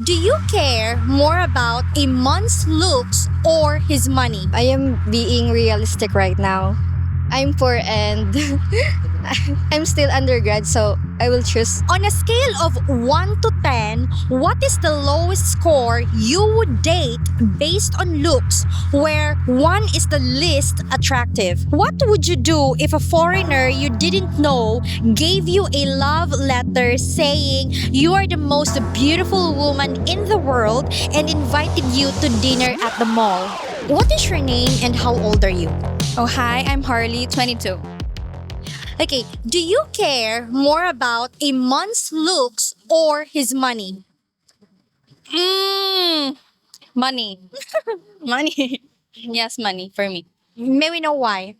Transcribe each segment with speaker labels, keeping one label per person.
Speaker 1: Do you care more about a man's looks or his money?
Speaker 2: I am being realistic right now. I'm poor and I'm still undergrad, so I will choose.
Speaker 1: On a scale of 1 to 10, what is the lowest score you would date based on looks, where 1 is the least attractive? What would you do if a foreigner you didn't know gave you a love letter saying you are the most beautiful woman in the world and invited you to dinner at the mall? What is your name and how old are you?
Speaker 3: Oh, hi, I'm Harley, 22.
Speaker 1: Okay, do you care more about a man's looks or his money?
Speaker 3: Money. Money. Yes, money for me.
Speaker 1: May we know why?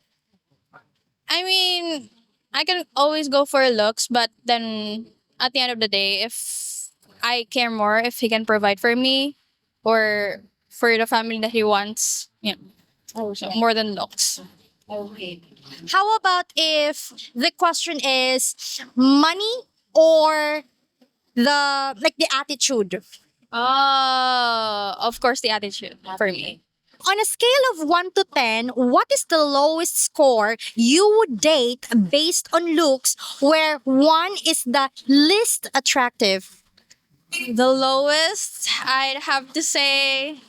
Speaker 3: I mean, I can always go for looks, but then at the end of the day, if I care more if he can provide for me or for the family that he wants, yeah, so more than looks.
Speaker 1: How about if the question is money or the attitude?
Speaker 3: Of course, the attitude for me.
Speaker 1: On a scale of 1 to 10, what is the lowest score you would date based on looks, where 1 is the least attractive?
Speaker 3: The lowest, I'd have to say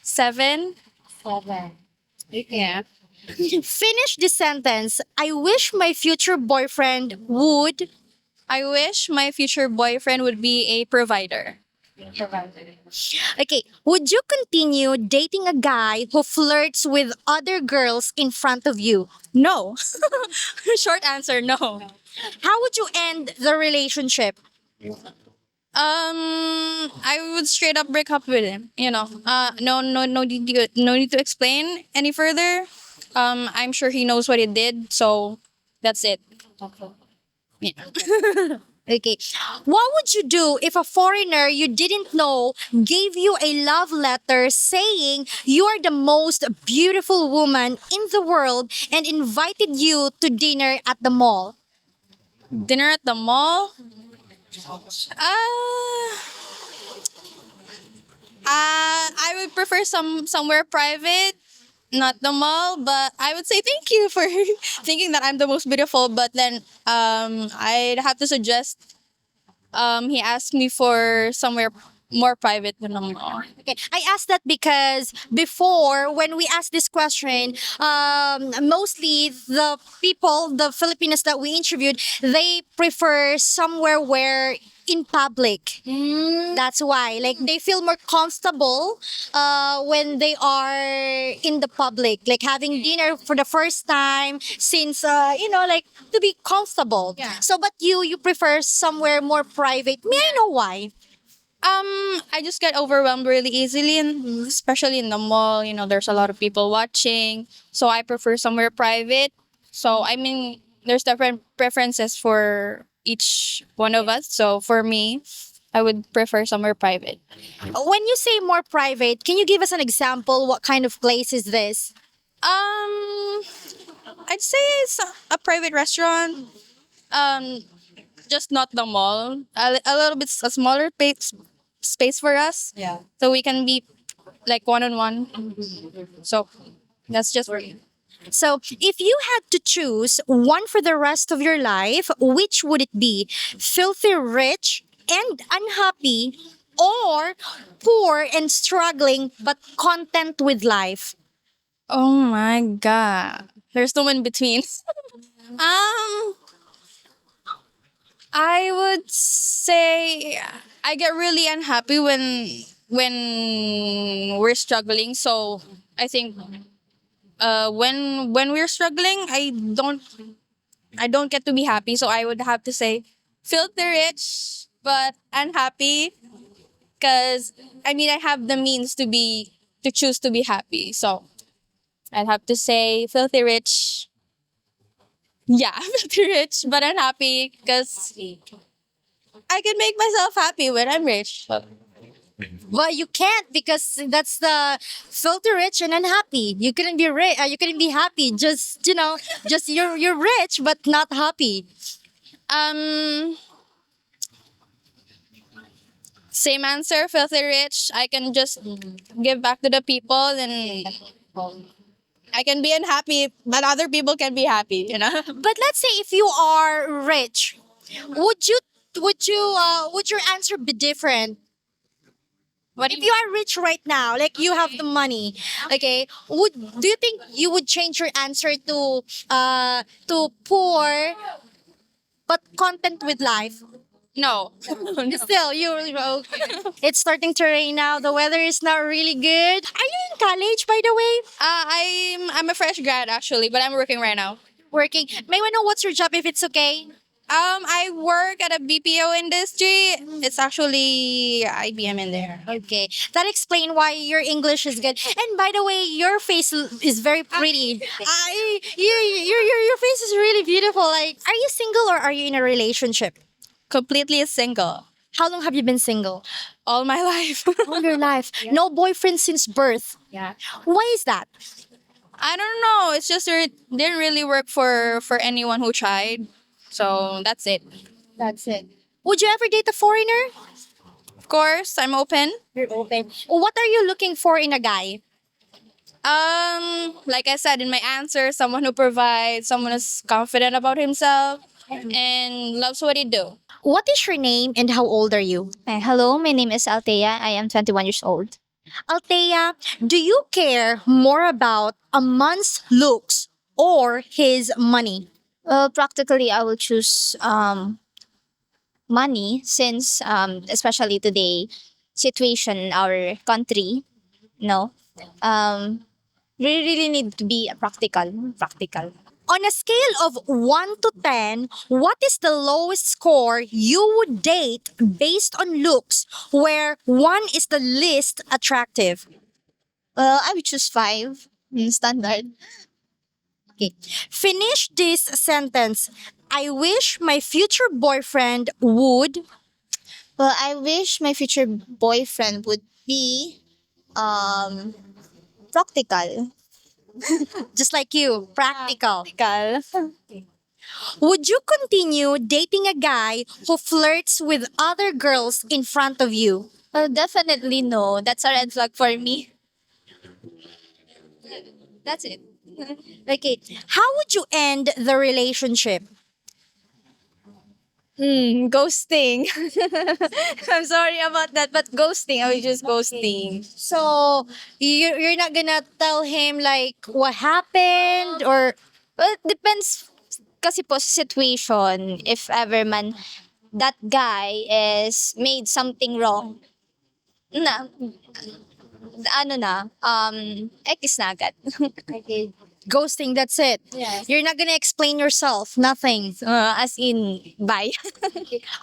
Speaker 3: 7. Yeah.
Speaker 1: Finish the sentence. I wish my future boyfriend would.
Speaker 3: I wish my future boyfriend would be a provider.
Speaker 1: Okay, would you continue dating a guy who flirts with other girls in front of you?
Speaker 3: No. Short answer, no.
Speaker 1: How would you end the relationship?
Speaker 3: I would straight up break up with him. No need to explain any further. I'm sure he knows what he did, so that's it. Yeah.
Speaker 1: Okay. What would you do if a foreigner you didn't know gave you a love letter saying you are the most beautiful woman in the world and invited you to dinner at the mall?
Speaker 3: Dinner at the mall. Uh, I would prefer somewhere private, not the mall. But I would say thank you for thinking that I'm the most beautiful. But then I'd have to suggest he asked me for somewhere more private than the mall.
Speaker 1: Okay, I asked that because before, when we asked this question, mostly the people, the Filipinos that we interviewed, they prefer somewhere where in public. That's why, like, they feel more comfortable when they are in the public, like having dinner for the first time, since like to be comfortable.
Speaker 3: Yeah.
Speaker 1: So, but you prefer somewhere more private. May I know why?
Speaker 3: I just get overwhelmed really easily, and especially in the mall. There's a lot of people watching, so I prefer somewhere private. So I mean, there's different preferences for each one of us. So for me, I would prefer somewhere private.
Speaker 1: When you say more private, can you give us an example? What kind of place is this?
Speaker 3: Um, I'd say it's a private restaurant. Um, just not the mall. A little bit a smaller space for us. Yeah. So we can be like one on one. So that's just for me.
Speaker 1: So, if you had to choose one for the rest of your life, which would it be? Filthy rich and unhappy, or poor and struggling but content with life?
Speaker 3: Oh my god. There's no in between. um, I would say I get really unhappy when we're struggling. So I think when we're struggling, I don't get to be happy. So I would have to say filthy rich but unhappy, because I mean I have the means to choose to be happy. So I'd have to say filthy rich. Yeah, filthy rich but unhappy, because I can make myself happy when I'm rich.
Speaker 1: Well, you can't, because that's the filthy rich and unhappy. You couldn't be rich. You couldn't be happy. Just just you're rich but not happy.
Speaker 3: Um, Same answer, filthy rich. I can just give back to the people and I can be unhappy, but other people can be happy, you know?
Speaker 1: But let's say if you are rich, would you would your answer be different?
Speaker 3: What
Speaker 1: If you are rich right now, like you have the money, okay, would do you think you would change your answer to poor but content with life?
Speaker 3: No.
Speaker 1: Still, you okay. It's starting to rain now. The weather is not really good. Are you in college, by the way?
Speaker 3: I'm a fresh grad actually, but I'm working right now.
Speaker 1: Working. May I know what's your job if it's okay?
Speaker 3: I work at a BPO industry. It's actually IBM in there.
Speaker 1: Okay, that explains why your English is good. And by the way, your face is very pretty. Your face is really beautiful. Like, are you single or are you in a relationship?
Speaker 3: Completely single.
Speaker 1: How long have you been single?
Speaker 3: All my life.
Speaker 1: All your life. No boyfriend since birth.
Speaker 3: Yeah.
Speaker 1: Why is that?
Speaker 3: I don't know. It's just didn't really work for anyone who tried. So that's it.
Speaker 1: That's it. Would you ever date a foreigner?
Speaker 3: Of course, I'm open.
Speaker 1: You're open. What are you looking for in a guy?
Speaker 3: Like I said in my answer, someone who provides, someone who's confident about himself and loves what he do.
Speaker 1: What is your name and how old are you?
Speaker 2: Hello, my name is Althea. I am 21 years old.
Speaker 1: Althea, do you care more about a man's looks or his money?
Speaker 2: Well, practically, I will choose money since, especially today, situation in our country, no, we really need to be practical. Practical.
Speaker 1: On a scale of 1 to 10, what is the lowest score you would date based on looks, where 1 is the least attractive?
Speaker 2: Well, I would choose 5. Standard.
Speaker 1: Okay. Finish this sentence. I wish my future boyfriend would.
Speaker 2: Well, I wish my future boyfriend would be practical.
Speaker 1: Just like you, practical.
Speaker 2: Practical.
Speaker 1: Would you continue dating a guy who flirts with other girls in front of you?
Speaker 2: Well, definitely no. That's a red flag for me. That's it.
Speaker 1: Okay. How would you end the relationship?
Speaker 2: Ghosting. I'm sorry about that, but ghosting. I will just ghosting.
Speaker 1: So you're not gonna tell him like what happened or
Speaker 2: Well, it depends kasi po sa situation. If ever man that guy is made something wrong, na, ano na, X na agad.
Speaker 1: ghosting, that's it.
Speaker 2: Yes.
Speaker 1: You're not gonna explain yourself, nothing.
Speaker 2: As in, bye.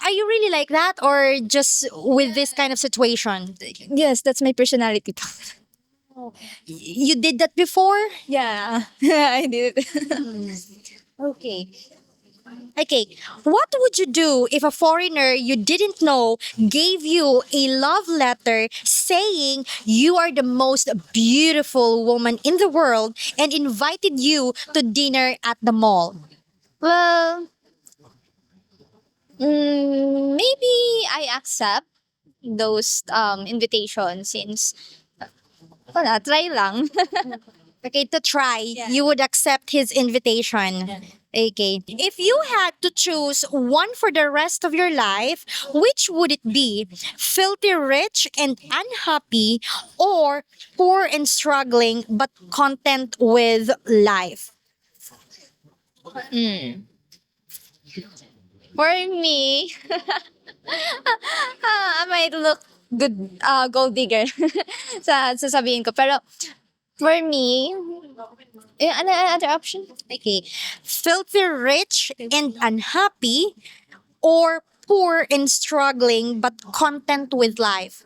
Speaker 1: Are you really like that or just with this kind of situation?
Speaker 2: Yes, that's my personality.
Speaker 1: You did that before?
Speaker 2: Yeah, I did.
Speaker 1: Okay. Okay, what would you do if a foreigner you didn't know gave you a love letter saying you are the most beautiful woman in the world and invited you to dinner at the mall?
Speaker 2: Well, maybe I accept those invitations since wala, try lang.
Speaker 1: Okay, to try, you would accept his invitation. Okay. If you had to choose one for the rest of your life, which would it be? Filthy rich and unhappy or poor and struggling but content with life?
Speaker 2: For me, I might look good, gold digger sa sasabihin ko. Pero for me, ano other option?
Speaker 1: Okay. Filthy rich and unhappy or poor and struggling but content with life?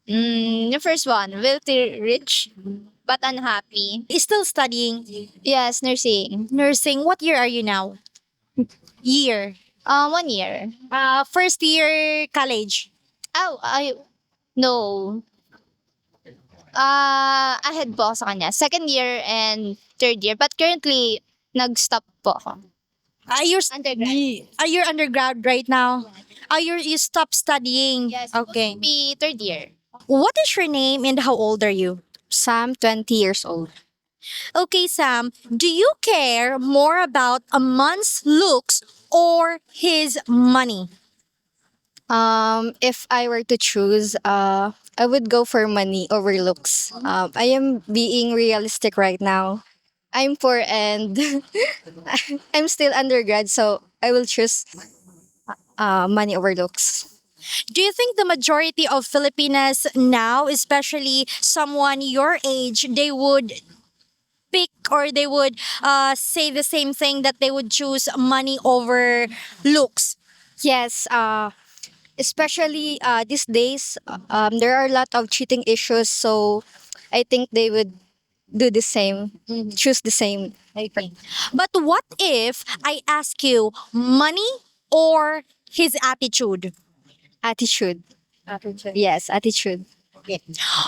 Speaker 2: The first one, wealthy, rich, but unhappy.
Speaker 1: Is still studying
Speaker 2: Yes, nursing.
Speaker 1: nursing. What year are you now? Year.
Speaker 2: 1 year.
Speaker 1: First year college.
Speaker 2: Oh, no. Ahead po ako sa kanya. Second year and third year. But currently, nag-stop po ako.
Speaker 1: Are you
Speaker 2: Undergrad.
Speaker 1: are you undergrad right now? Are you stop studying?
Speaker 2: Yes,
Speaker 1: Okay.
Speaker 2: be third year.
Speaker 1: What is your name and how old are you?
Speaker 3: Sam, 20 years old.
Speaker 1: Okay, Sam, do you care more about a man's looks or his money?
Speaker 3: If I were to choose, I would go for money over looks. I am being realistic right now. I'm poor and I'm still undergrad, so I will choose money over looks.
Speaker 1: Do you think the majority of Filipinas now, especially someone your age, they would pick or they would say the same thing that they would choose money over looks?
Speaker 3: Yes, especially these days, there are a lot of cheating issues, so I think they would do the same, choose the same.
Speaker 1: But what if I ask you money or his attitude?
Speaker 3: Attitude. Yes, attitude.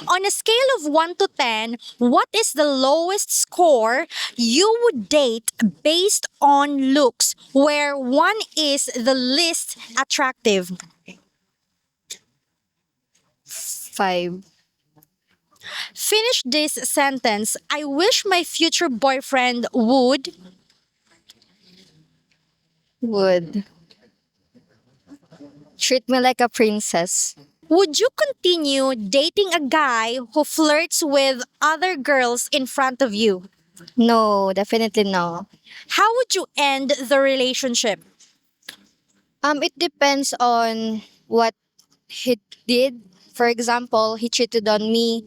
Speaker 1: On a scale of 1 to 10, what is the lowest score you would date based on looks, where 1 is the least attractive?
Speaker 3: 5.
Speaker 1: Finish this sentence. I wish my future boyfriend would.
Speaker 3: Would treat me like a princess.
Speaker 1: Would you continue dating a guy who flirts with other girls in front of you?
Speaker 3: No, definitely no.
Speaker 1: How would you end the relationship?
Speaker 3: It depends on what he did. For example, he cheated on me.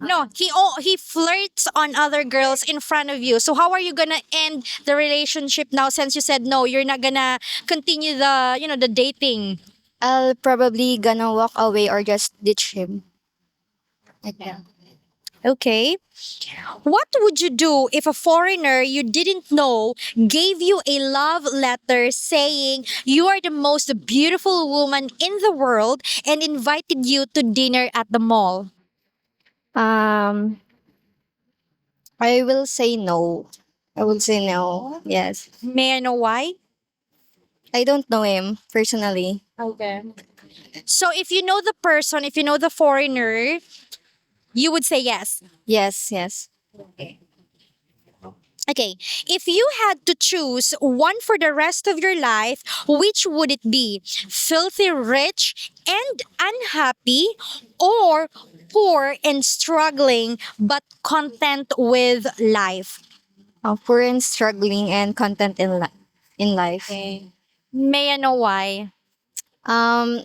Speaker 1: No, he flirts on other girls in front of you. So how are you gonna end the relationship now since you said no, you're not gonna continue the dating?
Speaker 3: I'll probably gonna walk away or just ditch him. Like that.
Speaker 1: Okay. What would you do if a foreigner you didn't know gave you a love letter saying you are the most beautiful woman in the world and invited you to dinner at the mall?
Speaker 3: Um, I will say no. I will say no. Yes.
Speaker 1: May I know why?
Speaker 3: I don't know him personally.
Speaker 1: So if you know the person, if you know the foreigner, you would say yes.
Speaker 3: Yes, yes.
Speaker 1: Okay, if you had to choose one for the rest of your life, which would it be? Filthy rich and unhappy, or poor and struggling but content with life?
Speaker 3: Poor and struggling and content in life.
Speaker 1: May I know why?
Speaker 3: Um,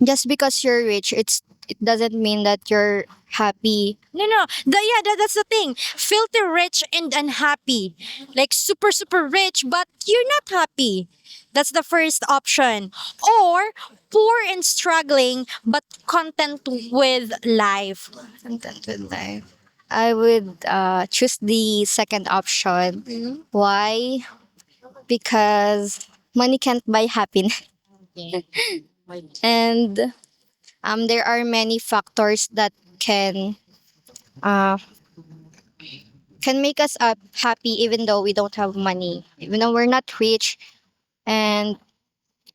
Speaker 3: just because you're rich, it doesn't mean that you're happy.
Speaker 1: No. That's the thing. Filthy rich and unhappy. Like super, super rich, but you're not happy. That's the first option. Or poor and struggling, but content with life.
Speaker 3: Content with life. I would choose the second option. Why? Because money can't buy happiness. And there are many factors that uh, can make us happy even though we don't have money, even though we're not rich, and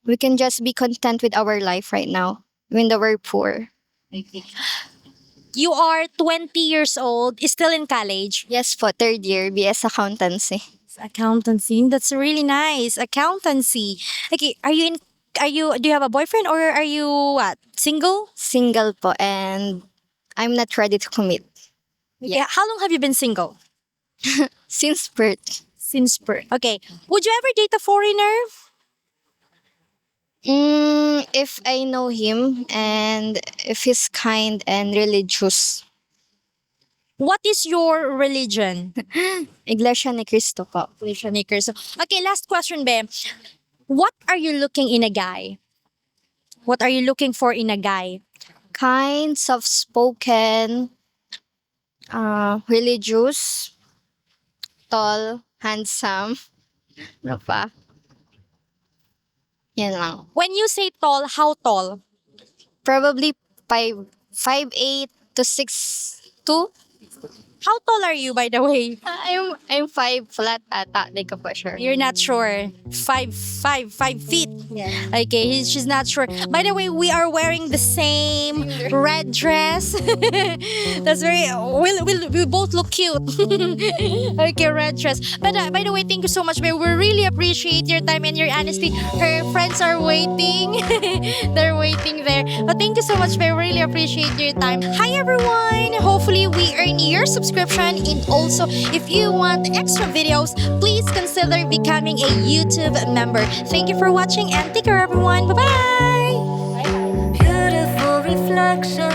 Speaker 3: we can just be content with our life right now, even though we're poor.
Speaker 1: You are 20 years old, still in college.
Speaker 3: Yes, for third year BS accountancy.
Speaker 1: Accountancy. That's really nice. Accountancy. Okay, do you have a boyfriend or are you what? Single?
Speaker 3: Single po, and I'm not ready to commit
Speaker 1: Yeah. How long have you been single?
Speaker 3: since birth.
Speaker 1: Since birth. Okay. Would you ever date a foreigner?
Speaker 3: If I know him and if he's kind and religious.
Speaker 1: What is your religion?
Speaker 3: Iglesia ni Cristo po.
Speaker 1: Sneakers. Okay, last question, Be. What are you looking in a guy? What are you looking for in a guy?
Speaker 3: Kind, soft-spoken, religious, tall, handsome. Ano pa? Yan lang.
Speaker 1: When you say tall, how tall?
Speaker 3: Probably 5'8" to 6'2".
Speaker 1: How tall are you, by the way?
Speaker 2: I'm 5 flat ata, di ko pa sure.
Speaker 1: You're not sure. 5 feet.
Speaker 2: Yeah.
Speaker 1: Okay, she's not sure. By the way, we are wearing the same red dress. That's very. We both look cute. Okay, red dress. But by the way, thank you so much, babe. We really appreciate your time and your honesty. Her friends are waiting. They're waiting there. But thank you so much, babe. Really appreciate your time. Hi, everyone. Hopefully, we earn your subscription. And also, if you want extra videos, please consider becoming a YouTube member. Thank you for watching and take care, everyone. Bye bye.
Speaker 4: Beautiful reflection